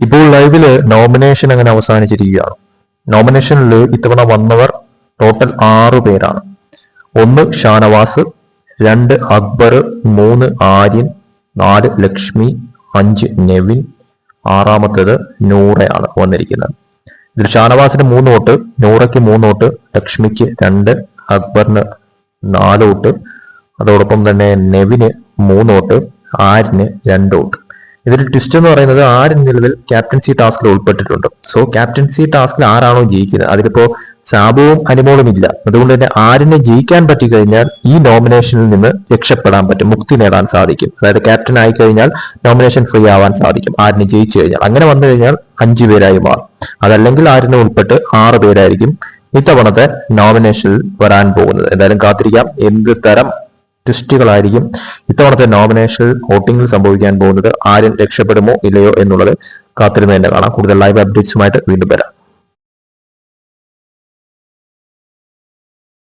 ഇപ്പോൾ ലൈവില് നോമിനേഷൻ അങ്ങനെ അവസാനിച്ചിരിക്കുകയാണ്. നോമിനേഷനിൽ ഇത്തവണ വന്നവർ ടോട്ടൽ 6 പേരാണ്. 1 ഷാനവാസ്, 2 അക്ബർ, 3 ആര്യൻ, 4 ലക്ഷ്മി, 5 നെവിൻ, 6-മത്തേത് നൂറയാണ് വന്നിരിക്കുന്നത്. ഇതിൽ ഷാനവാസിന് 3 വോട്ട്, നൂറയ്ക്ക് 3 വോട്ട്, ലക്ഷ്മിക്ക് 2, അക്ബറിന് 4 വോട്ട്, അതോടൊപ്പം തന്നെ നെവിന് 3 വോട്ട്, ആര്യന് 2 വോട്ട്. ഇതിൽ ട്വിസ്റ്റ് എന്ന് പറയുന്നത് ആര്യൻ നിലവിൽ ക്യാപ്റ്റൻസി ടാസ്കിൽ ഉൾപ്പെട്ടിട്ടുണ്ട്. സോ ക്യാപ്റ്റൻസി ടാസ്കിൽ ആരാണോ ജയിക്കുന്നത്, അതിലിപ്പോ സാബുവും അനിമോളും ഇല്ല. അതുകൊണ്ട് തന്നെ ആര്യനെ ജയിക്കാൻ പറ്റിക്കഴിഞ്ഞാൽ ഈ നോമിനേഷനിൽ നിന്ന് രക്ഷപ്പെടാൻ പറ്റും, മുക്തി നേടാൻ സാധിക്കും. അതായത് ക്യാപ്റ്റൻ ആയി കഴിഞ്ഞാൽ നോമിനേഷൻ ഫ്രീ ആവാൻ സാധിക്കും ആര്യനെ ജയിച്ചു കഴിഞ്ഞാൽ. അങ്ങനെ വന്നു കഴിഞ്ഞാൽ 5 പേരായി മാറും. അതല്ലെങ്കിൽ ആര്യനെ ഉൾപ്പെട്ട് 6 പേരായിരിക്കും ഇത്തവണത്തെ നോമിനേഷനിൽ വരാൻ പോകുന്നത്. എന്തായാലും കാത്തിരിക്കാം എന്ത് തരം ട്വിസ്റ്റുകളായിരിക്കും ഇത്തവണത്തെ നോമിനേഷൻ വോട്ടിംഗിൽ സംഭവിക്കാൻ പോകുന്നത്. ആര്യൻ രക്ഷപ്പെടുമോ ഇല്ലയോ എന്നുള്ളത് കാത്തിരുന്ന് തന്നെ കാണാം. കൂടുതൽ ലൈവ് അപ്ഡേറ്റ്സുമായിട്ട് വീണ്ടും വരാം.